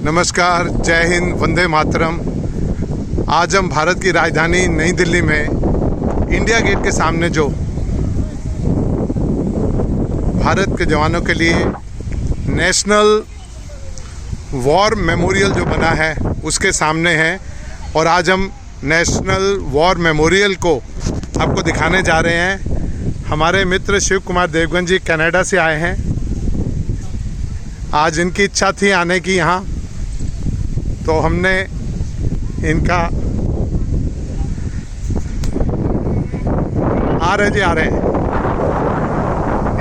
नमस्कार, जय हिंद, वंदे मातरम। आज हम भारत की राजधानी नई दिल्ली में इंडिया गेट के सामने जो भारत के जवानों के लिए नेशनल वॉर मेमोरियल जो बना है उसके सामने हैं। और आज हम नेशनल वॉर मेमोरियल को आपको दिखाने जा रहे हैं। हमारे मित्र शिव कुमार देवगन जी कनाडा से आए हैं। आज इनकी इच्छा थी आने की यहाँ, तो हमने इनका आ रहे हैं।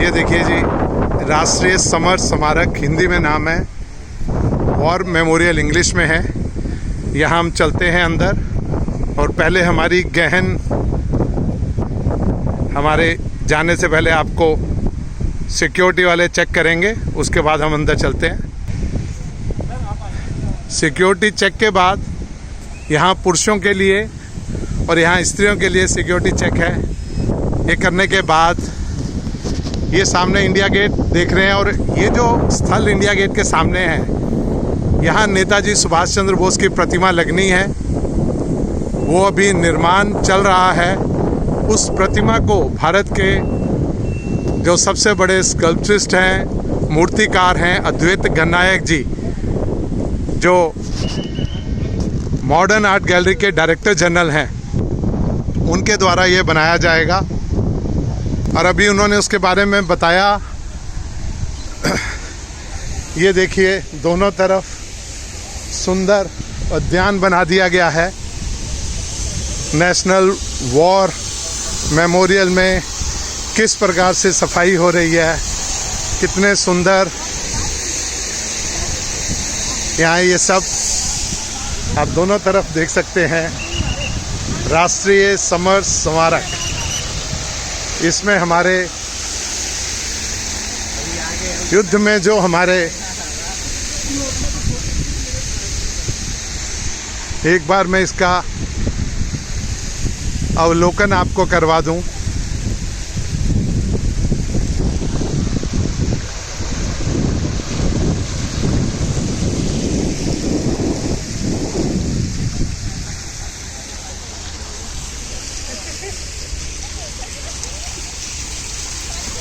ये देखिए जी, राष्ट्रीय समर स्मारक हिंदी में नाम है, वॉर मेमोरियल इंग्लिश में है। यहाँ हम चलते हैं अंदर और पहले हमारी गहन, हमारे जाने से पहले आपको सिक्योरिटी वाले चेक करेंगे, उसके बाद हम अंदर चलते हैं। सिक्योरिटी चेक के बाद यहाँ पुरुषों के लिए और यहाँ स्त्रियों के लिए सिक्योरिटी चेक है। ये करने के बाद ये सामने इंडिया गेट देख रहे हैं, और ये जो स्थल इंडिया गेट के सामने है, यहाँ नेताजी सुभाष चंद्र बोस की प्रतिमा लगनी है। वो अभी निर्माण चल रहा है। उस प्रतिमा को भारत के जो सबसे बड़े स्कल्पचिस्ट हैं, मूर्तिकार हैं, अद्वैत गणनायक जी, जो मॉडर्न आर्ट गैलरी के डायरेक्टर जनरल हैं, उनके द्वारा ये बनाया जाएगा। और अभी उन्होंने उसके बारे में बताया। ये देखिए, दोनों तरफ सुंदर उद्यान बना दिया गया है। नेशनल वॉर मेमोरियल में किस प्रकार से सफाई हो रही है, कितने सुंदर यहाँ ये सब आप दोनों तरफ देख सकते हैं। राष्ट्रीय समर स्मारक, इसमें हमारे युद्ध में जो हमारे, एक बार मैं इसका अवलोकन आपको करवा दूं।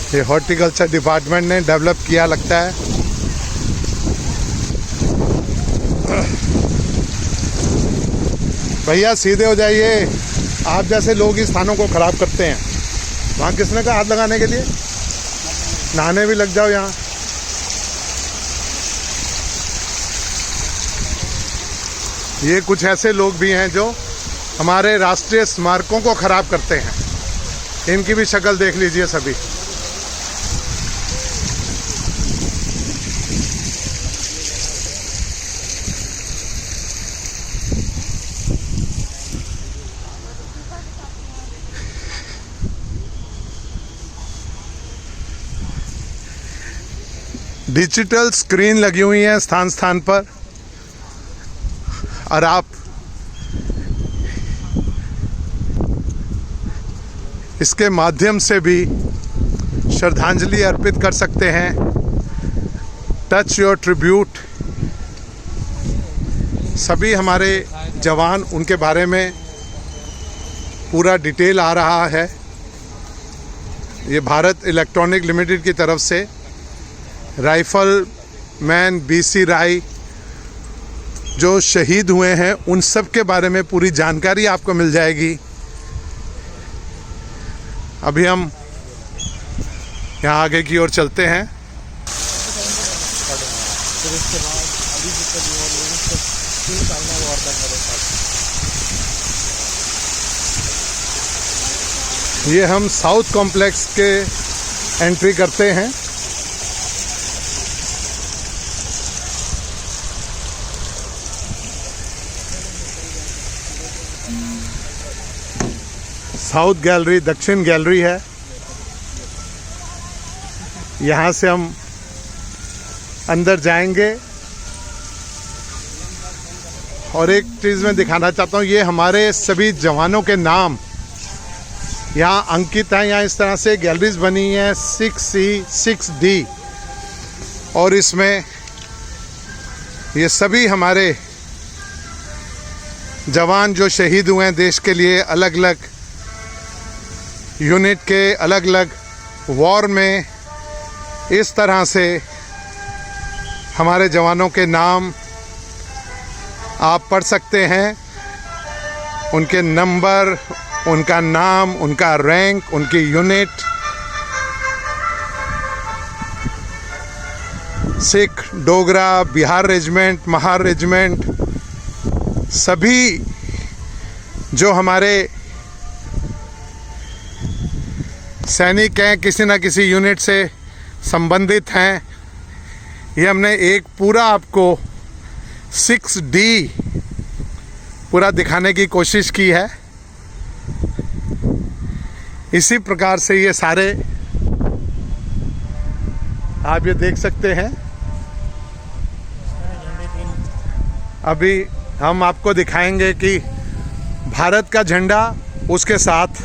ये हॉर्टिकल्चर डिपार्टमेंट ने डेवलप किया लगता है। भैया सीधे हो जाइए, आप जैसे लोग इस स्थानों को खराब करते हैं। वहाँ किसने कहा हाथ लगाने के लिए? नहाने भी लग जाओ यहाँ। ये कुछ ऐसे लोग भी हैं जो हमारे राष्ट्रीय स्मारकों को खराब करते हैं। इनकी भी शक्ल देख लीजिए सभी। डिजिटल स्क्रीन लगी हुई है स्थान स्थान पर, और आप इसके माध्यम से भी श्रद्धांजलि अर्पित कर सकते हैं। टच योर ट्रिब्यूट, सभी हमारे जवान, उनके बारे में पूरा डिटेल आ रहा है। ये भारत इलेक्ट्रॉनिक लिमिटेड की तरफ से राइफल मैन BC राय जो शहीद हुए हैं, उन सब के बारे में पूरी जानकारी आपको मिल जाएगी। अभी हम यहाँ आगे की ओर चलते हैं। ये हम साउथ कॉम्प्लेक्स के एंट्री करते हैं। साउथ गैलरी दक्षिण गैलरी है। यहाँ से हम अंदर जाएंगे। और एक चीज़ मैं दिखाना चाहता हूँ, ये हमारे सभी जवानों के नाम यहाँ अंकित हैं। यहाँ इस तरह से गैलरीज बनी हैं 6C 6D, और इसमें ये सभी हमारे जवान जो शहीद हुए हैं देश के लिए, अलग अलग यूनिट के अलग अलग वॉर में, इस तरह से हमारे जवानों के नाम आप पढ़ सकते हैं, उनके नंबर, उनका नाम, उनका रैंक, उनकी unit. Sikh, Dogra, Bihar regiment, Mahar regiment, सभी जो हमारे सैनिक हैं किसी न किसी यूनिट से संबंधित हैं, ये हमने एक पूरा आपको 6D पूरा दिखाने की कोशिश की है। इसी प्रकार से ये सारे आप ये देख सकते हैं। अभी हम आपको दिखाएंगे कि भारत का झंडा, उसके साथ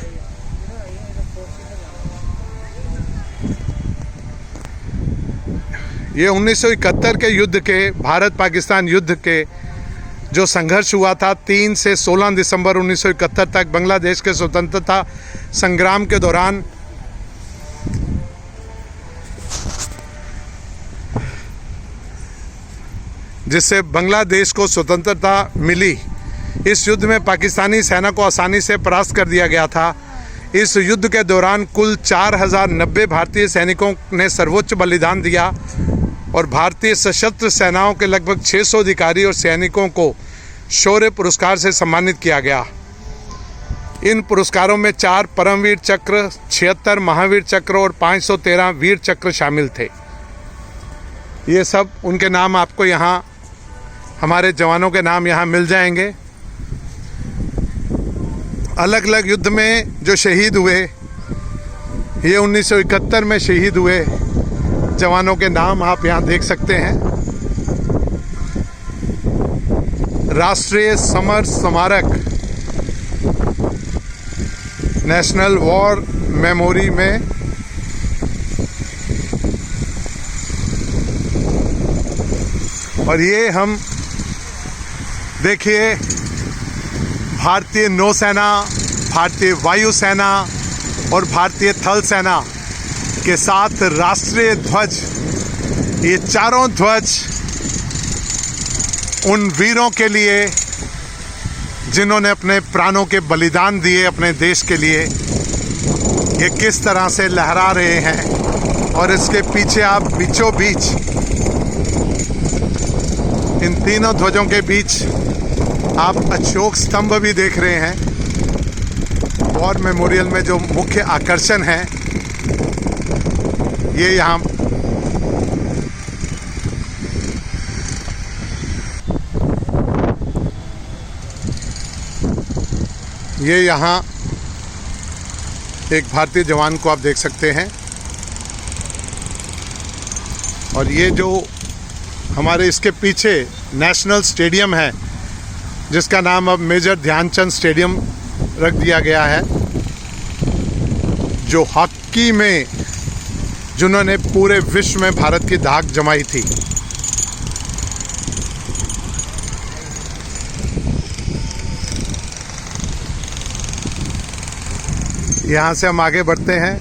ये 1971 के युद्ध के, भारत पाकिस्तान युद्ध के जो संघर्ष हुआ था 3 से 16 दिसंबर 1971 तक बांग्लादेश के स्वतंत्रता संग्राम के दौरान, जिससे बांग्लादेश को स्वतंत्रता मिली। इस युद्ध में पाकिस्तानी सेना को आसानी से परास्त कर दिया गया था। इस युद्ध के दौरान कुल 4090 भारतीय सैनिकों ने सर्वोच्च बलिदान दिया और भारतीय सशस्त्र सेनाओं के लगभग 600 अधिकारी और सैनिकों को शौर्य पुरस्कार से सम्मानित किया गया। इन पुरस्कारों में 4 परमवीर चक्र, 76 महावीर चक्र और 513 वीर चक्र शामिल थे। ये सब उनके नाम आपको यहाँ, हमारे जवानों के नाम यहाँ मिल जाएंगे। अलग अलग युद्ध में जो शहीद हुए, ये 1971 में शहीद हुए जवानों के नाम आप यहाँ देख सकते हैं। राष्ट्रीय समर स्मारक, नेशनल वॉर मेमोरी में और ये हम देखिए भारतीय नौसेना, भारतीय वायुसेना और भारतीय थल सेना के साथ राष्ट्रीय ध्वज, ये चारों ध्वज उन वीरों के लिए जिन्होंने अपने प्राणों के बलिदान दिए अपने देश के लिए, ये किस तरह से लहरा रहे हैं। और इसके पीछे आप बीचों बीच, इन तीनों ध्वजों के बीच आप अशोक स्तंभ भी देख रहे हैं। वॉर मेमोरियल में जो मुख्य आकर्षण है ये यहाँ एक भारतीय जवान को आप देख सकते हैं। और ये जो हमारे इसके पीछे नेशनल स्टेडियम है, जिसका नाम अब मेजर ध्यानचंद स्टेडियम रख दिया गया है, जो हॉकी में जिन्होंने पूरे विश्व में भारत की धाक जमाई थी। यहाँ से हम आगे बढ़ते हैं।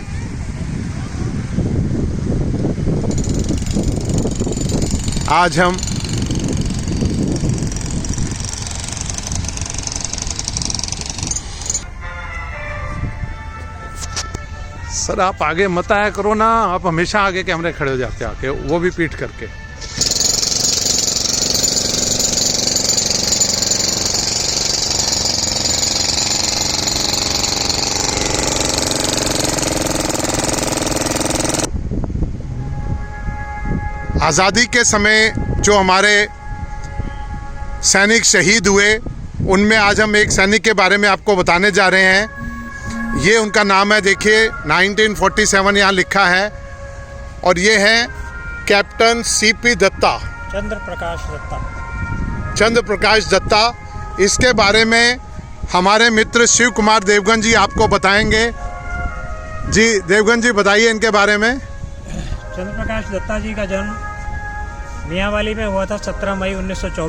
आज हम सर आप आगे मत आया करो ना, आप हमेशा आगे कैमरे खड़े हो जाते हैं आके, वो भी पीठ करके। आज़ादी के समय जो हमारे सैनिक शहीद हुए, उनमें आज हम एक सैनिक के बारे में आपको बताने जा रहे हैं। ये उनका नाम है, देखिए 1947 यहाँ लिखा है, और ये है कैप्टन CP दत्ता, चंद्र प्रकाश दत्ता। इसके बारे में हमारे मित्र शिव कुमार देवगन जी आपको बताएंगे। जी देवगन जी बताइए इनके बारे में। चंद्र प्रकाश दत्ता जी का जन्म मियांवाली में हुआ था 17 मई 1924